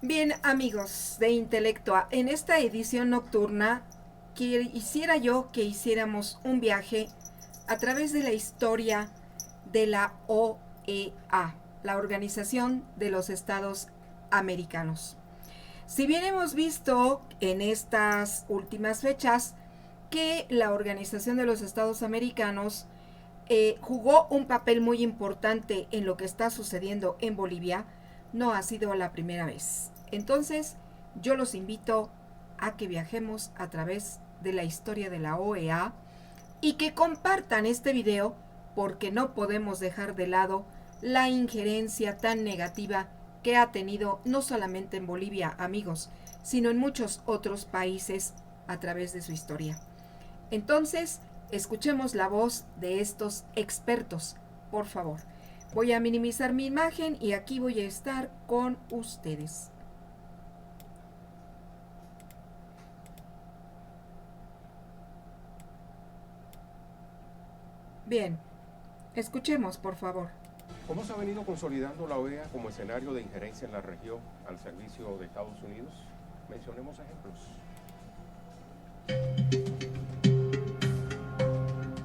Bien, amigos de Intelectua, en esta edición nocturna quisiera yo que hiciéramos un viaje a través de la historia de la OEA, la Organización de los Estados Americanos. Si bien hemos visto en estas últimas fechas que la Organización de los Estados Americanos jugó un papel muy importante en lo que está sucediendo en Bolivia, no ha sido la primera vez. Entonces, yo los invito a que viajemos a través de la historia de la OEA y que compartan este video porque no podemos dejar de lado la injerencia tan negativa que ha tenido no solamente en Bolivia, amigos, sino en muchos otros países a través de su historia. Entonces, escuchemos la voz de estos expertos, por favor. Voy a minimizar mi imagen y aquí voy a estar con ustedes. Bien, escuchemos, por favor. ¿Cómo se ha venido consolidando la OEA como escenario de injerencia en la región al servicio de Estados Unidos? Mencionemos ejemplos.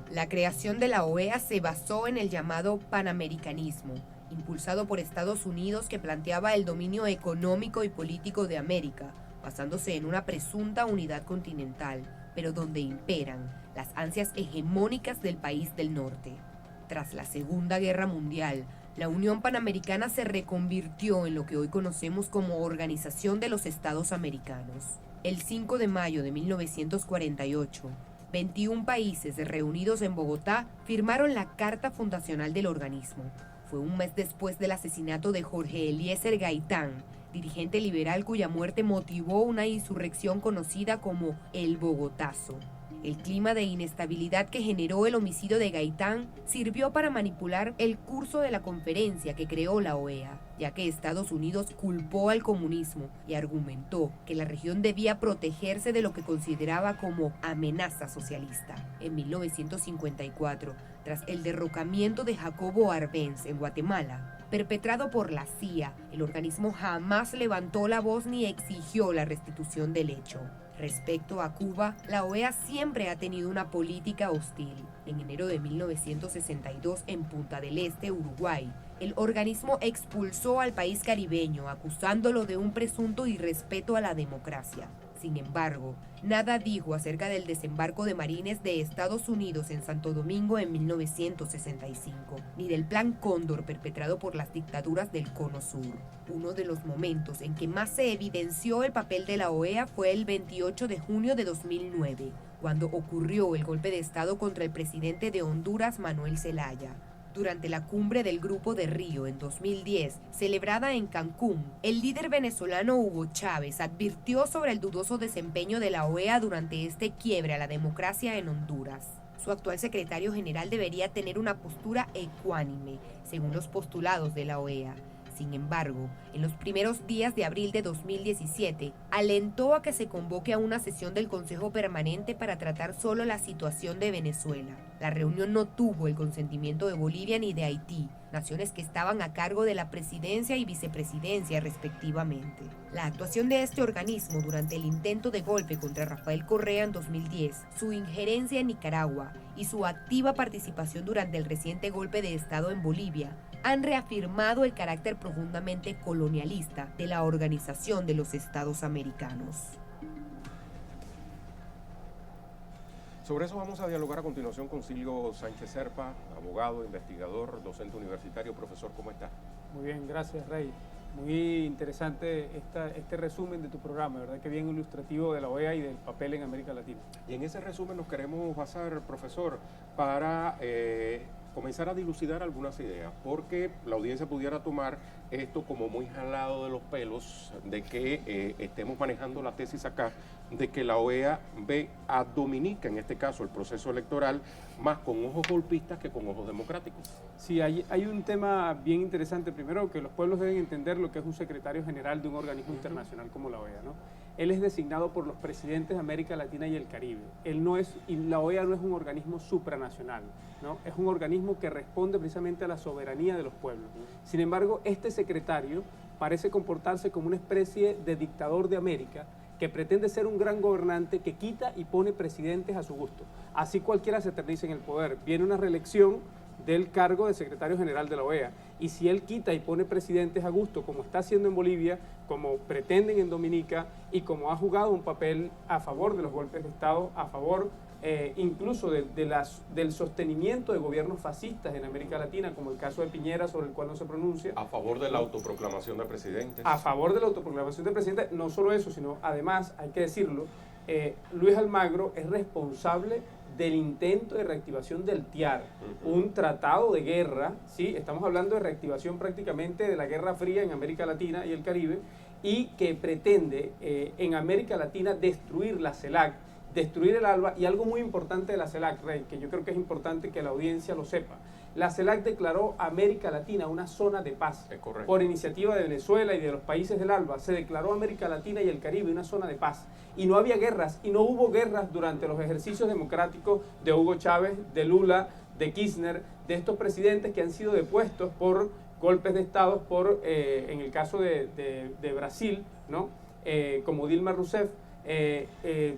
La creación de la OEA se basó en el llamado panamericanismo, impulsado por Estados Unidos, que planteaba el dominio económico y político de América, basándose en una presunta unidad continental, pero donde imperan las ansias hegemónicas del país del norte. Tras la Segunda Guerra Mundial, la Unión Panamericana se reconvirtió en lo que hoy conocemos como Organización de los Estados Americanos. El 5 de mayo de 1948, 21 países reunidos en Bogotá firmaron la Carta Fundacional del organismo. Fue un mes después del asesinato de Jorge Eliezer Gaitán, dirigente liberal cuya muerte motivó una insurrección conocida como el Bogotazo. El clima de inestabilidad que generó el homicidio de Gaitán sirvió para manipular el curso de la conferencia que creó la OEA, ya que Estados Unidos culpó al comunismo y argumentó que la región debía protegerse de lo que consideraba como amenaza socialista. En 1954, tras el derrocamiento de Jacobo Arbenz en Guatemala, perpetrado por la CIA, el organismo jamás levantó la voz ni exigió la restitución del hecho. Respecto a Cuba, la OEA siempre ha tenido una política hostil. En enero de 1962, en Punta del Este, Uruguay, el organismo expulsó al país caribeño, acusándolo de un presunto irrespeto a la democracia. Sin embargo, nada dijo acerca del desembarco de marines de Estados Unidos en Santo Domingo en 1965, ni del Plan Cóndor perpetrado por las dictaduras del Cono Sur. Uno de los momentos en que más se evidenció el papel de la OEA fue el 28 de junio de 2009, cuando ocurrió el golpe de Estado contra el presidente de Honduras, Manuel Zelaya. Durante la cumbre del Grupo de Río en 2010, celebrada en Cancún, el líder venezolano Hugo Chávez advirtió sobre el dudoso desempeño de la OEA durante este quiebre a la democracia en Honduras. Su actual secretario general debería tener una postura ecuánime, según los postulados de la OEA. Sin embargo, en los primeros días de abril de 2017, alentó a que se convoque a una sesión del Consejo Permanente para tratar solo la situación de Venezuela. La reunión no tuvo el consentimiento de Bolivia ni de Haití, naciones que estaban a cargo de la presidencia y vicepresidencia respectivamente. La actuación de este organismo durante el intento de golpe contra Rafael Correa en 2010, su injerencia en Nicaragua y su activa participación durante el reciente golpe de Estado en Bolivia han reafirmado el carácter profundamente colonialista de la Organización de los Estados Americanos. Sobre eso vamos a dialogar a continuación con Silvio Sánchez Serpa, abogado, investigador, docente universitario. Profesor, ¿cómo está? Muy bien, gracias, Rey. Muy interesante este resumen de tu programa, ¿verdad? Que bien ilustrativo de la OEA y del papel en América Latina. Y en ese resumen nos queremos basar, profesor, para comenzar a dilucidar algunas ideas, porque la audiencia pudiera tomar esto como muy jalado de los pelos, de que estemos manejando la tesis acá, de que la OEA ve a Dominica, en este caso el proceso electoral, más con ojos golpistas que con ojos democráticos. Sí, hay un tema bien interesante. Primero, que los pueblos deben entender lo que es un secretario general de un organismo internacional como la OEA, ¿no? Él es designado por los presidentes de América Latina y el Caribe. Y la OEA no es un organismo supranacional, ¿no? Es un organismo que responde precisamente a la soberanía de los pueblos. Sin embargo, este secretario parece comportarse como una especie de dictador de América que pretende ser un gran gobernante que quita y pone presidentes a su gusto. Así cualquiera se eterniza en el poder. Viene una reelección del cargo de secretario general de la OEA. Y si él quita y pone presidentes a gusto, como está haciendo en Bolivia, como pretenden en Dominica, y como ha jugado un papel a favor de los golpes de Estado, a favor incluso del sostenimiento de gobiernos fascistas en América Latina, como el caso de Piñera, sobre el cual no se pronuncia. A favor de la autoproclamación de presidentes. A favor de la autoproclamación de presidentes, no solo eso, sino además, hay que decirlo, Luis Almagro es responsable del intento de reactivación del TIAR, un tratado de guerra, ¿sí? Estamos hablando de reactivación prácticamente de la Guerra Fría en América Latina y el Caribe, y que pretende en América Latina destruir la CELAC, destruir el ALBA, y algo muy importante de la CELAC, Rey, que yo creo que es importante que la audiencia lo sepa. La CELAC declaró América Latina una zona de paz. Por iniciativa de Venezuela y de los países del ALBA, se declaró América Latina y el Caribe una zona de paz. Y no había guerras, y no hubo guerras durante los ejercicios democráticos de Hugo Chávez, de Lula, de Kirchner, de estos presidentes que han sido depuestos por golpes de Estado, en el caso de Brasil, ¿no? Como Dilma Rousseff,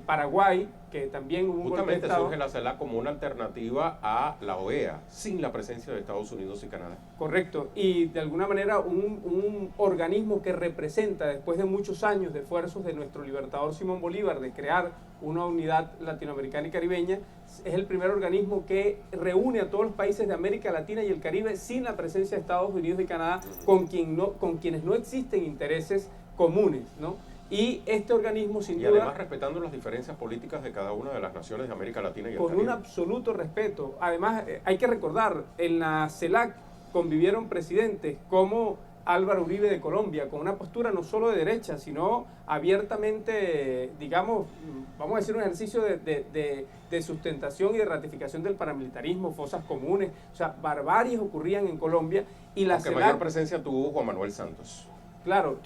Paraguay, que también hubo un golpe de Estado. Surge la CELAC como una alternativa a la OEA, sin la presencia de Estados Unidos y Canadá. Correcto, y de alguna manera un organismo que representa, después de muchos años de esfuerzos de nuestro libertador Simón Bolívar de crear una unidad latinoamericana y caribeña, es el primer organismo que reúne a todos los países de América Latina y el Caribe sin la presencia de Estados Unidos y Canadá, con quienes no existen intereses comunes, ¿no? Y este organismo, sin duda... Y además respetando las diferencias políticas de cada una de las naciones de América Latina y el Caribe. Con un absoluto respeto. Además, hay que recordar, en la CELAC convivieron presidentes como Álvaro Uribe de Colombia, con una postura no solo de derecha, sino abiertamente, digamos, vamos a decir, un ejercicio de sustentación y de ratificación del paramilitarismo, fosas comunes, o sea, barbaries ocurrían en Colombia. Y la CELAC, mayor presencia tuvo Juan Manuel Santos. Claro,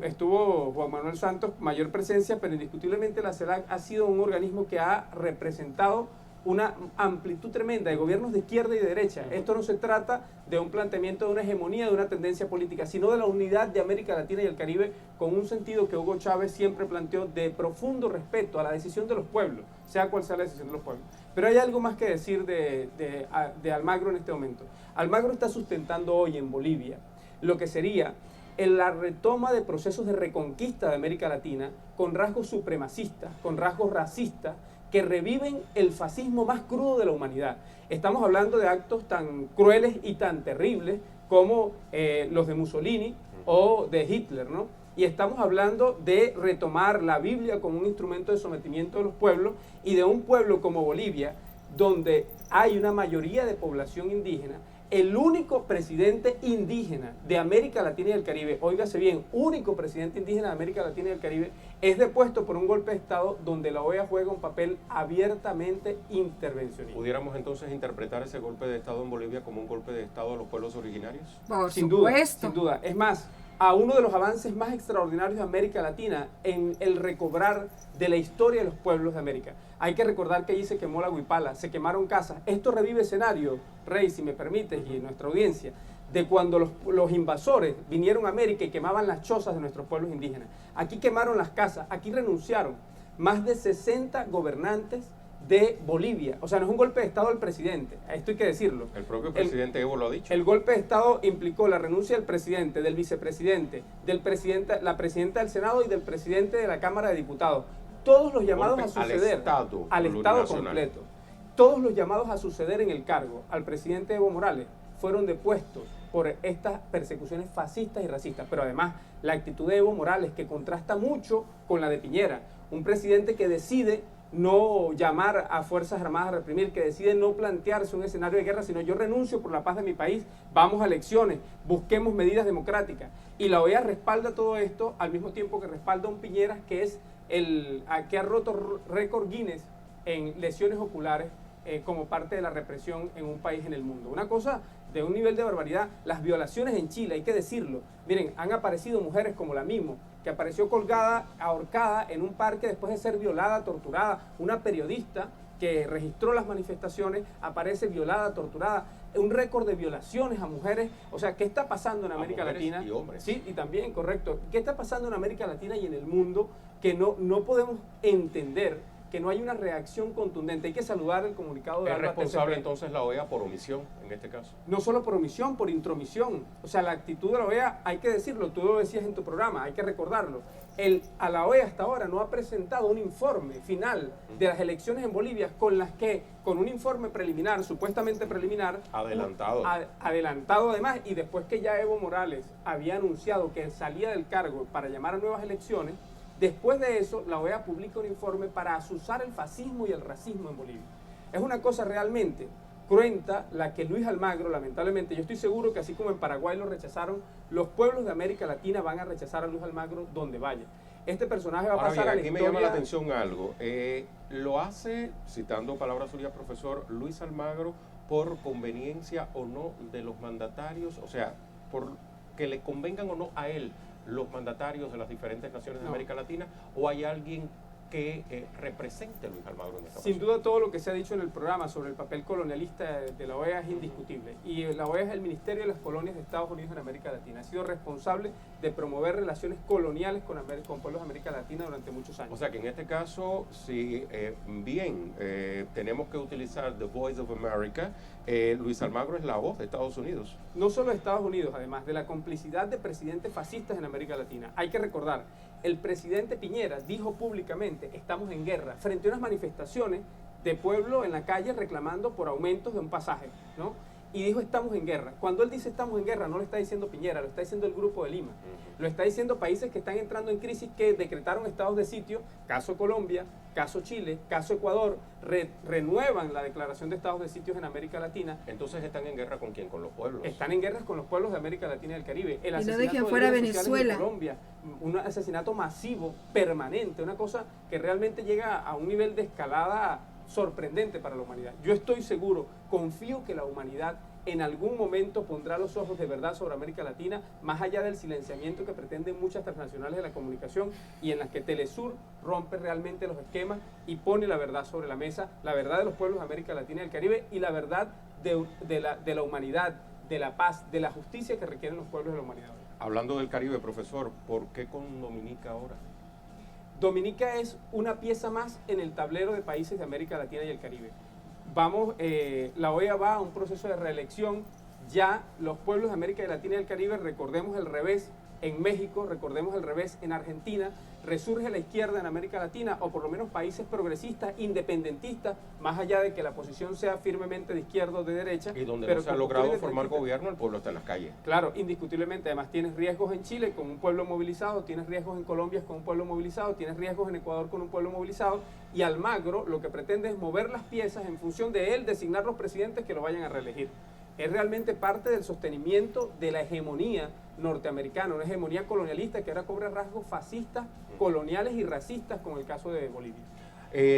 estuvo Juan Manuel Santos, mayor presencia, pero indiscutiblemente la CELAC ha sido un organismo que ha representado una amplitud tremenda de gobiernos de izquierda y de derecha. Esto no se trata de un planteamiento de una hegemonía, de una tendencia política, sino de la unidad de América Latina y el Caribe, con un sentido que Hugo Chávez siempre planteó de profundo respeto a la decisión de los pueblos, sea cual sea la decisión de los pueblos. Pero hay algo más que decir de Almagro en este momento. Almagro está sustentando hoy en Bolivia lo que sería en la retoma de procesos de reconquista de América Latina con rasgos supremacistas, con rasgos racistas, que reviven el fascismo más crudo de la humanidad. Estamos hablando de actos tan crueles y tan terribles como los de Mussolini o de Hitler, ¿no? Y estamos hablando de retomar la Biblia como un instrumento de sometimiento de los pueblos, y de un pueblo como Bolivia, donde hay una mayoría de población indígena. El único presidente indígena de América Latina y el Caribe, óigase bien, único presidente indígena de América Latina y el Caribe, es depuesto por un golpe de Estado donde la OEA juega un papel abiertamente intervencionista. ¿Pudiéramos entonces interpretar ese golpe de Estado en Bolivia como un golpe de Estado a los pueblos originarios? Por Sin supuesto. Duda, sin duda. Es más, a uno de los avances más extraordinarios de América Latina en el recobrar de la historia de los pueblos de América. Hay que recordar que allí se quemó la Huipala, se quemaron casas. Esto revive escenario, Rey, si me permites, y nuestra audiencia, de cuando los invasores vinieron a América y quemaban las chozas de nuestros pueblos indígenas. Aquí quemaron las casas, aquí renunciaron más de 60 gobernantes de Bolivia. O sea, no es un golpe de Estado del presidente, esto hay que decirlo. El propio presidente Evo lo ha dicho. El golpe de Estado implicó la renuncia del presidente, del vicepresidente, la presidenta del Senado y del presidente de la Cámara de Diputados. Todos los llamados a suceder al Estado completo. Todos los llamados a suceder en el cargo al presidente Evo Morales fueron depuestos por estas persecuciones fascistas y racistas. Pero además, la actitud de Evo Morales, que contrasta mucho con la de Piñera, un presidente que decide no llamar a Fuerzas Armadas a reprimir, que decide no plantearse un escenario de guerra, sino yo renuncio por la paz de mi país, vamos a elecciones, busquemos medidas democráticas. Y la OEA respalda todo esto al mismo tiempo que respalda a un Piñera que es que ha roto récord Guinness en lesiones oculares como parte de la represión en un país en el mundo. Una cosa de un nivel de barbaridad. Las violaciones en Chile, hay que decirlo. Miren, han aparecido mujeres como la Mimo, que apareció colgada, ahorcada en un parque después de ser violada, torturada. Una periodista que registró las manifestaciones aparece violada, torturada. un récord de violaciones a mujeres. O sea, ¿qué está pasando en América Latina? Y hombres. Sí, y también, correcto. ¿Qué está pasando en América Latina y en el mundo que no podemos entender? Que no hay una reacción contundente. Hay que saludar el comunicado de ¿Es Alba responsable TCP. entonces la OEA por omisión en este caso? No solo por omisión, por intromisión. O sea, la actitud de la OEA, hay que decirlo, tú lo decías en tu programa, hay que recordarlo. A la OEA hasta ahora no ha presentado un informe final de las elecciones en Bolivia con un informe preliminar, supuestamente preliminar. Adelantado. Adelantado además, y después que ya Evo Morales había anunciado que salía del cargo para llamar a nuevas elecciones. Después de eso, la OEA publica un informe para azuzar el fascismo y el racismo en Bolivia. Es una cosa realmente cruenta la que Luis Almagro, lamentablemente, yo estoy seguro que así como en Paraguay lo rechazaron, los pueblos de América Latina van a rechazar a Luis Almagro donde vaya. Este personaje va a pasar a la aquí historia. me llama la atención algo. Lo hace, citando palabras suyas, profesor, Luis Almagro, por conveniencia o no de los mandatarios, o sea, por que le convengan o no a él los mandatarios de las diferentes naciones de América Latina, o hay alguien que represente a Luis Almagro en esta Sin ocasión? duda, todo lo que se ha dicho en el programa sobre el papel colonialista de la OEA es indiscutible. Y la OEA es el Ministerio de las Colonias de Estados Unidos en América Latina. Ha sido responsable de promover relaciones coloniales con pueblos de América Latina durante muchos años. O sea que en este caso, si bien tenemos que utilizar The Voice of America, Luis Almagro es la voz de Estados Unidos. No solo de Estados Unidos, además de la complicidad de presidentes fascistas en América Latina. Hay que recordar, el presidente Piñera dijo públicamente, estamos en guerra, frente a unas manifestaciones de pueblo en la calle reclamando por aumentos de un pasaje, ¿no? Y dijo, estamos en guerra. Cuando él dice estamos en guerra, no lo está diciendo Piñera, lo está diciendo el Grupo de Lima. Lo está diciendo países que están entrando en crisis, que decretaron estados de sitio, caso Colombia, caso Chile, caso Ecuador, renuevan la declaración de estados de sitios en América Latina. Entonces están en guerra ¿con quién? Con los pueblos. Están en guerras con los pueblos de América Latina y del Caribe. El Y no asesinato dejen de fuera líderes sociales Venezuela. en Colombia, un asesinato masivo, permanente, una cosa que realmente llega a un nivel de escalada sorprendente para la humanidad. Yo estoy seguro, confío que la humanidad en algún momento pondrá los ojos de verdad sobre América Latina, más allá del silenciamiento que pretenden muchas transnacionales de la comunicación y en las que Telesur rompe realmente los esquemas y pone la verdad sobre la mesa, la verdad de los pueblos de América Latina y del Caribe y la verdad de la humanidad, de la paz, de la justicia que requieren los pueblos de la humanidad. Hablando del Caribe, profesor, ¿por qué con Dominica ahora? Dominica es una pieza más en el tablero de países de América Latina y el Caribe. La OEA va a un proceso de reelección. Ya los pueblos de América Latina y el Caribe, recordemos el revés en México, recordemos el revés en Argentina, resurge la izquierda en América Latina, o por lo menos países progresistas, independentistas, más allá de que la posición sea firmemente de izquierda o de derecha. Y donde pero no se ha con logrado posturas formar independentistas. gobierno, el pueblo está en las calles. Claro, indiscutiblemente. Además tienes riesgos en Chile con un pueblo movilizado, tienes riesgos en Colombia con un pueblo movilizado, tienes riesgos en Ecuador con un pueblo movilizado, y Almagro lo que pretende es mover las piezas en función de él, designar los presidentes que lo vayan a reelegir. Es realmente parte del sostenimiento de la hegemonía norteamericana, una hegemonía colonialista que ahora cobra rasgos fascistas, coloniales y racistas, como el caso de Bolivia.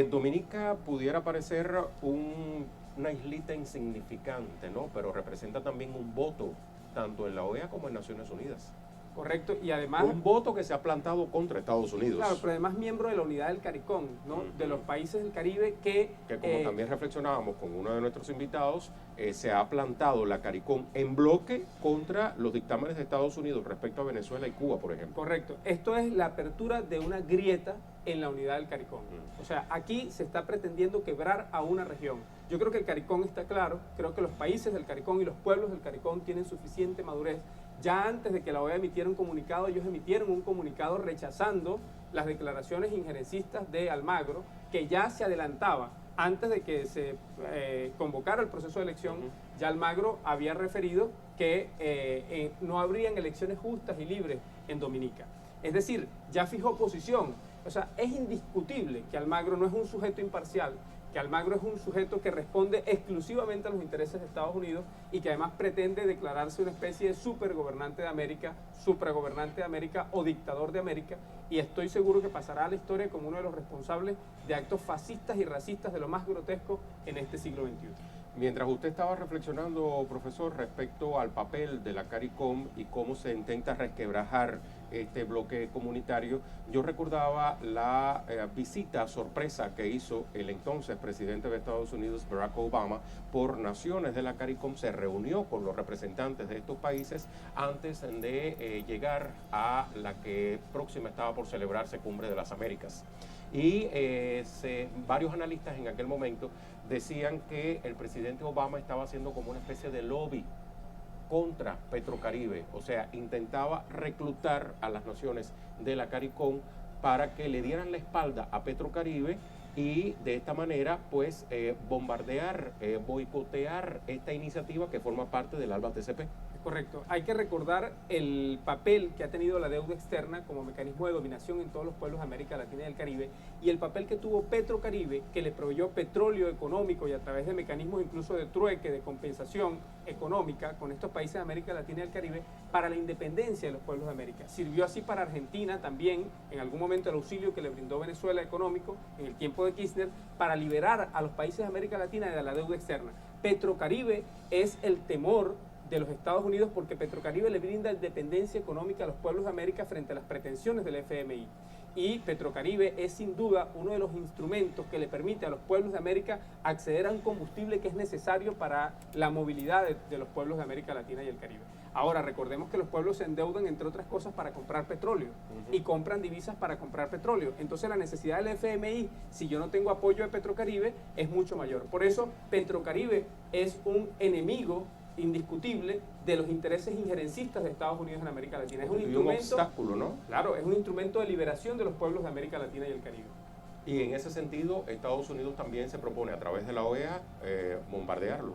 Dominica pudiera parecer una islita insignificante, ¿no? Pero representa también un voto, tanto en la OEA como en Naciones Unidas. Correcto, y además... Un voto que se ha plantado contra Estados Unidos. Claro, pero además miembro de la unidad del CARICOM, ¿no? De los países del Caribe que como también reflexionábamos con uno de nuestros invitados, se ha plantado la CARICOM en bloque contra los dictámenes de Estados Unidos respecto a Venezuela y Cuba, por ejemplo. Correcto. Esto es la apertura de una grieta en la unidad del CARICOM. O sea, aquí se está pretendiendo quebrar a una región. Yo creo que el CARICOM está claro, creo que los países del CARICOM y los pueblos del CARICOM tienen suficiente madurez. Ya antes de que la OEA emitiera un comunicado, ellos emitieron un comunicado rechazando las declaraciones injerencistas de Almagro, que ya se adelantaba. Antes de que se convocara el proceso de elección, ya Almagro había referido que no habrían elecciones justas y libres en Dominica. Es decir, ya fijó posición. O sea, es indiscutible que Almagro no es un sujeto imparcial, que Almagro es un sujeto que responde exclusivamente a los intereses de Estados Unidos y que además pretende declararse una especie de supergobernante de América, supragobernante de América o dictador de América, y estoy seguro que pasará a la historia como uno de los responsables de actos fascistas y racistas de lo más grotesco en este siglo XXI. Mientras usted estaba reflexionando, profesor, respecto al papel de la CARICOM y cómo se intenta resquebrajar este bloque comunitario, yo recordaba la visita sorpresa que hizo el entonces presidente de Estados Unidos, Barack Obama, por naciones de la CARICOM. Se reunió con los representantes de estos países antes de llegar a la que próxima estaba por celebrarse Cumbre de las Américas. Y varios analistas en aquel momento decían que el presidente Obama estaba haciendo como una especie de lobby contra Petrocaribe, o sea, intentaba reclutar a las naciones de la CARICOM para que le dieran la espalda a Petrocaribe y de esta manera pues bombardear, boicotear esta iniciativa que forma parte del ALBA TCP. Correcto. Hay que recordar el papel que ha tenido la deuda externa como mecanismo de dominación en todos los pueblos de América Latina y del Caribe, y el papel que tuvo Petrocaribe, que le proveyó petróleo económico y a través de mecanismos incluso de trueque, de compensación económica con estos países de América Latina y del Caribe para la independencia de los pueblos de América. Sirvió así para Argentina también, en algún momento el auxilio que le brindó Venezuela económico en el tiempo de Kirchner, para liberar a los países de América Latina de la deuda externa. Petrocaribe es el temor de los Estados Unidos porque Petrocaribe le brinda independencia económica a los pueblos de América frente a las pretensiones del FMI. Y Petrocaribe es sin duda uno de los instrumentos que le permite a los pueblos de América acceder a un combustible que es necesario para la movilidad de los pueblos de América Latina y el Caribe. Ahora, recordemos que los pueblos se endeudan, entre otras cosas, para comprar petróleo y compran divisas para comprar petróleo. Entonces, la necesidad del FMI, si yo no tengo apoyo de Petrocaribe, es mucho mayor. Por eso, Petrocaribe es un enemigo indiscutible de los intereses injerencistas de Estados Unidos en América Latina. Es un instrumento, obstáculo, ¿no? Claro, es un instrumento de liberación de los pueblos de América Latina y el Caribe. Y en ese sentido, Estados Unidos también se propone a través de la OEA bombardearlo.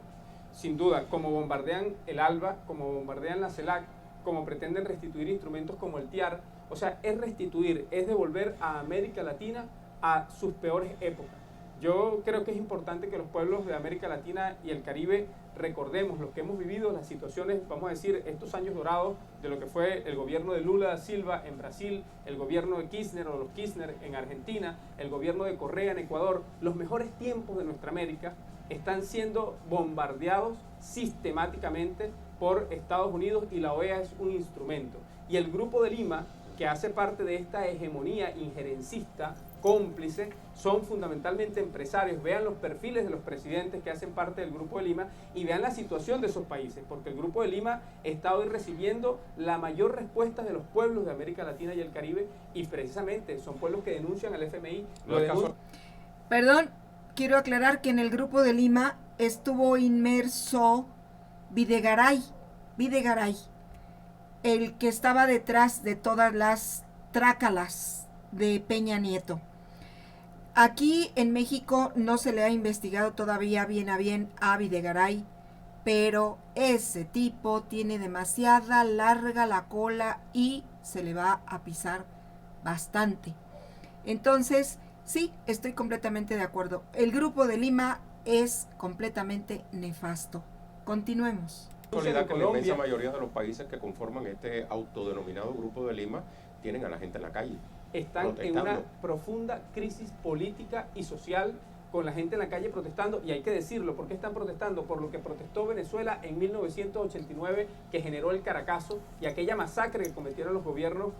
Sin duda, como bombardean el ALBA, como bombardean la CELAC, como pretenden restituir instrumentos como el TIAR, o sea, es restituir, es devolver a América Latina a sus peores épocas. Yo creo que es importante que los pueblos de América Latina y el Caribe recordemos lo que hemos vivido, las situaciones, vamos a decir, estos años dorados de lo que fue el gobierno de Lula da Silva en Brasil, el gobierno de Kirchner o los Kirchner en Argentina, el gobierno de Correa en Ecuador. Los mejores tiempos de nuestra América están siendo bombardeados sistemáticamente por Estados Unidos y la OEA es un instrumento. Y el Grupo de Lima, que hace parte de esta hegemonía injerencista, cómplice, son fundamentalmente empresarios. Vean los perfiles de los presidentes que hacen parte del Grupo de Lima y vean la situación de esos países, porque el Grupo de Lima está hoy recibiendo la mayor respuesta de los pueblos de América Latina y el Caribe, y precisamente son pueblos que denuncian al FMI. Perdón, quiero aclarar que en el Grupo de Lima estuvo inmerso Videgaray, el que estaba detrás de todas las trácalas de Peña Nieto. Aquí en México no se le ha investigado todavía bien a Videgaray, pero ese tipo tiene demasiada larga la cola y se le va a pisar bastante. Entonces, sí, estoy completamente de acuerdo. El Grupo de Lima es completamente nefasto. Continuemos. Que la inmensa mayoría de los países que conforman este autodenominado Grupo de Lima tienen a la gente en la calle. Están en una profunda crisis política y social con la gente en la calle protestando, y hay que decirlo, ¿por qué están protestando? Por lo que protestó Venezuela en 1989, que generó el Caracazo y aquella masacre que cometieron los gobiernos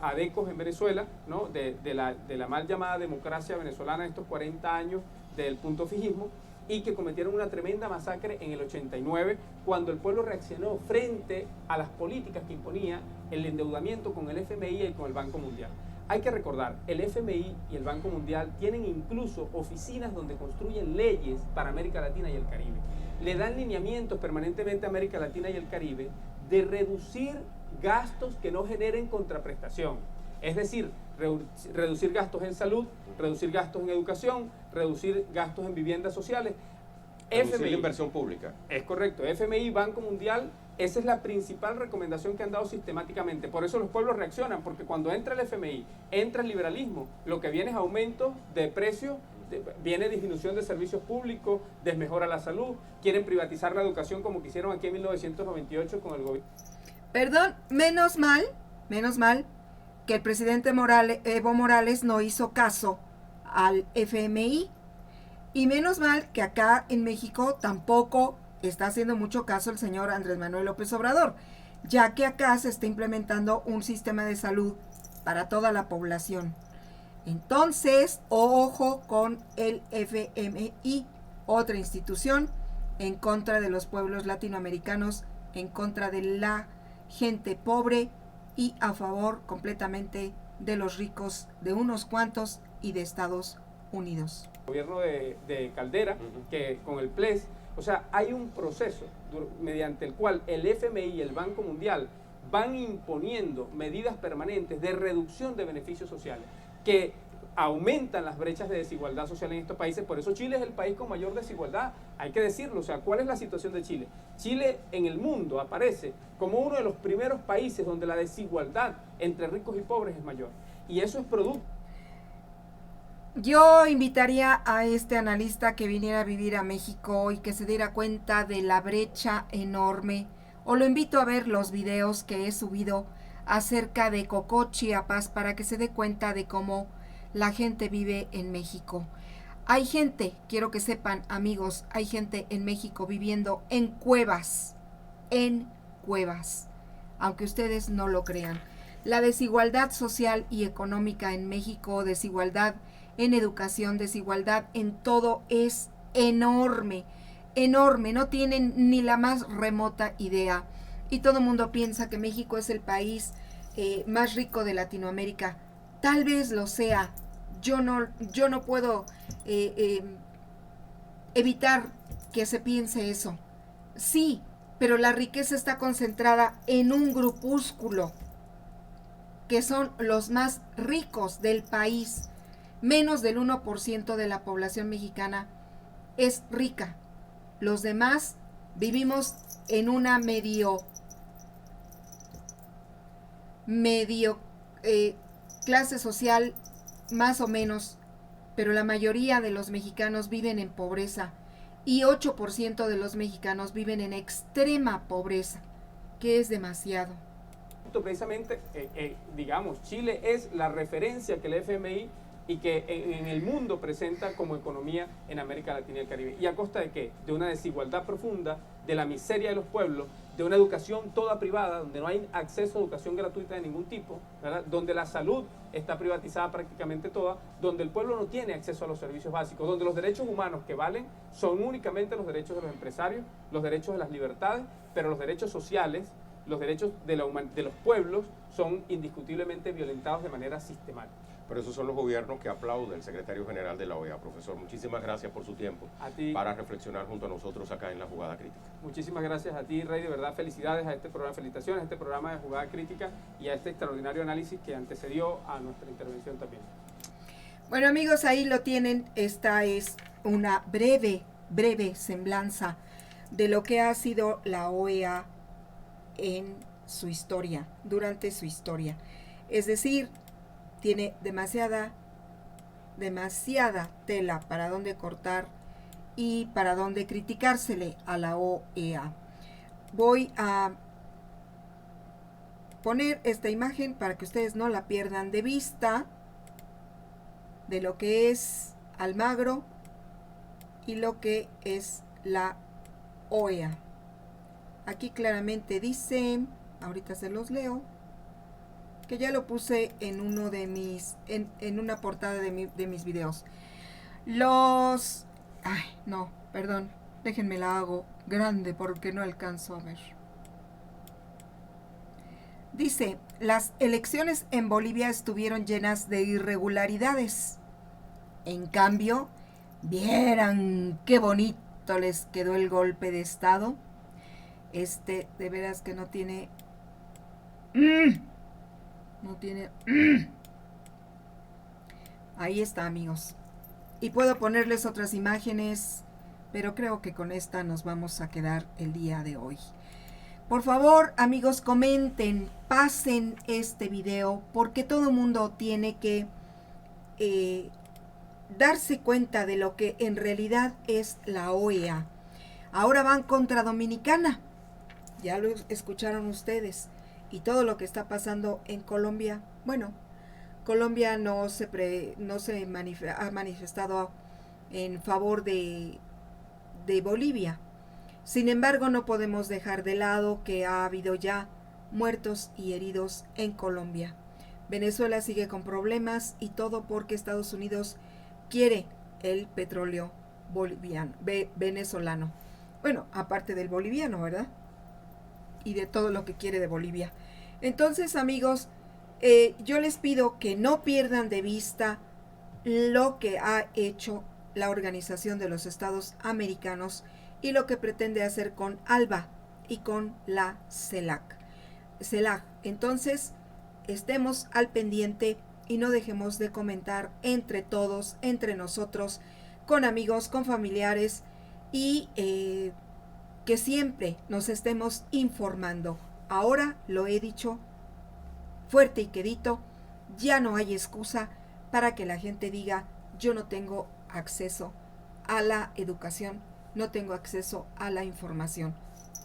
adecos en Venezuela, ¿no? de la mal llamada democracia venezolana de estos 40 años del punto fijismo, y que cometieron una tremenda masacre en el 89, cuando el pueblo reaccionó frente a las políticas que imponía el endeudamiento con el FMI y con el Banco Mundial. Hay que recordar, el FMI y el Banco Mundial tienen incluso oficinas donde construyen leyes para América Latina y el Caribe. Le dan lineamientos permanentemente a América Latina y el Caribe de reducir gastos que no generen contraprestación. Es decir, reducir gastos en salud, reducir gastos en educación, reducir gastos en viviendas sociales. Reducir la inversión pública. Es correcto. FMI, Banco Mundial, esa es la principal recomendación que han dado sistemáticamente. Por eso los pueblos reaccionan, porque cuando entra el FMI, entra el liberalismo, lo que viene es aumento de precios, viene disminución de servicios públicos, desmejora la salud, quieren privatizar la educación como quisieron aquí en 1998 con el gobierno. Perdón, menos mal que el presidente Evo Morales no hizo caso al FMI, y menos mal que acá en México tampoco está haciendo mucho caso el señor Andrés Manuel López Obrador, ya que acá se está implementando un sistema de salud para toda la población. Entonces, ojo con el FMI, otra institución en contra de los pueblos latinoamericanos, en contra de la gente pobre y a favor completamente de los ricos, de unos cuantos y de Estados Unidos. El gobierno de Caldera, que con el PLES, o sea, hay un proceso mediante el cual el FMI y el Banco Mundial van imponiendo medidas permanentes de reducción de beneficios sociales que aumentan las brechas de desigualdad social en estos países. Por eso Chile es el país con mayor desigualdad, hay que decirlo. O sea, ¿cuál es la situación de Chile? Chile en el mundo aparece como uno de los primeros países donde la desigualdad entre ricos y pobres es mayor. Y eso es producto. Yo invitaría a este analista que viniera a vivir a México y que se diera cuenta de la brecha enorme, o lo invito a ver los videos que he subido acerca de Cocó, Chiapas, para que se dé cuenta de cómo la gente vive en México. Hay gente, quiero que sepan, amigos, hay gente en México viviendo en cuevas, aunque ustedes no lo crean. La desigualdad social y económica en México, desigualdad en educación, desigualdad en todo es enorme, enorme, no tienen ni la más remota idea. Y todo el mundo piensa que México es el país más rico de Latinoamérica. Tal vez lo sea. Yo no puedo evitar que se piense eso. Sí, pero la riqueza está concentrada en un grupúsculo, que son los más ricos del país. Menos del 1% de la población mexicana es rica. Los demás vivimos en una clase social más o menos, pero la mayoría de los mexicanos viven en pobreza y 8% de los mexicanos viven en extrema pobreza, que es demasiado. Precisamente, digamos, Chile es la referencia que el FMI y que en el mundo presenta como economía en América Latina y el Caribe. ¿Y a costa de qué? De una desigualdad profunda, de la miseria de los pueblos, de una educación toda privada, donde no hay acceso a educación gratuita de ningún tipo, ¿verdad? Donde la salud está privatizada prácticamente toda, donde el pueblo no tiene acceso a los servicios básicos, donde los derechos humanos que valen son únicamente los derechos de los empresarios, los derechos de las libertades, pero los derechos sociales, los derechos de los pueblos son indiscutiblemente violentados de manera sistemática. Pero esos son los gobiernos que aplaude el secretario general de la OEA, profesor. Muchísimas gracias por su tiempo A ti, para reflexionar junto a nosotros acá en La Jugada Crítica. muchísimas gracias a ti, Rey, de verdad felicidades a este programa, felicitaciones a este programa de Jugada Crítica y a este extraordinario análisis que antecedió a nuestra intervención también. Bueno, amigos, ahí lo tienen. Esta es una breve semblanza de lo que ha sido la OEA en su historia, durante su historia. Es decir, tiene demasiada tela para donde cortar y para donde criticársele a la OEA. Voy a poner esta imagen para que ustedes no la pierdan de vista, de lo que es Almagro y lo que es la OEA. Aquí claramente dice, ahorita se los leo, que ya lo puse en uno de mis, en una portada de mis videos. Déjenme la hago grande porque no alcanzo a ver. Dice, las elecciones en Bolivia estuvieron llenas de irregularidades. En cambio, vieran qué bonito les quedó el golpe de estado. De veras que no tiene... Ahí está, amigos. Y puedo ponerles otras imágenes, pero creo que con esta nos vamos a quedar el día de hoy. Por favor, amigos, comenten, pasen este video, porque todo el mundo tiene que darse cuenta de lo que en realidad es la OEA. Ahora van contra Dominicana, ya lo escucharon ustedes. Y todo lo que está pasando en Colombia, bueno, Colombia no se ha manifestado en favor de Bolivia. Sin embargo, no podemos dejar de lado que ha habido ya muertos y heridos en Colombia. Venezuela sigue con problemas y todo porque Estados Unidos quiere el petróleo venezolano. Bueno, aparte del boliviano, ¿verdad? Y de todo lo que quiere de Bolivia. Entonces, amigos, yo les pido que no pierdan de vista lo que ha hecho la Organización de los Estados Americanos y lo que pretende hacer con ALBA y con la CELAC. Entonces, estemos al pendiente y no dejemos de comentar entre todos, entre nosotros, con amigos, con familiares y que siempre nos estemos informando. Ahora lo he dicho fuerte y quedito, ya no hay excusa para que la gente diga yo no tengo acceso a la educación, no tengo acceso a la información.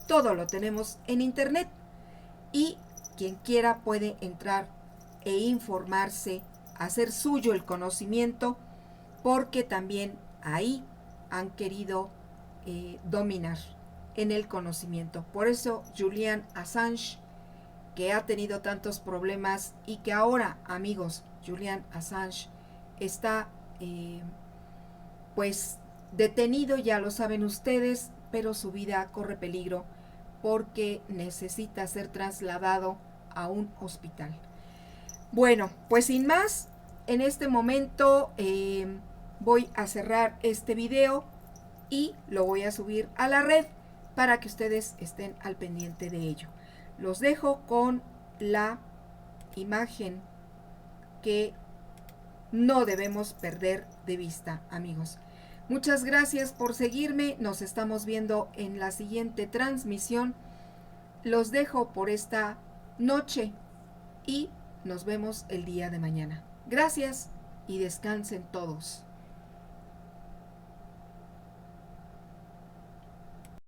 Todo lo tenemos en internet y quien quiera puede entrar e informarse, hacer suyo el conocimiento, porque también ahí han querido dominar en el conocimiento. Por eso Julian Assange, que ha tenido tantos problemas y que ahora, amigos, Julian Assange está pues detenido, ya lo saben ustedes, pero su vida corre peligro porque necesita ser trasladado a un hospital. Bueno, pues sin más, en este momento voy a cerrar este video y lo voy a subir a la red para que ustedes estén al pendiente de ello. Los dejo con la imagen que no debemos perder de vista, amigos. Muchas gracias por seguirme. Nos estamos viendo en la siguiente transmisión. Los dejo por esta noche y nos vemos el día de mañana. Gracias y descansen todos.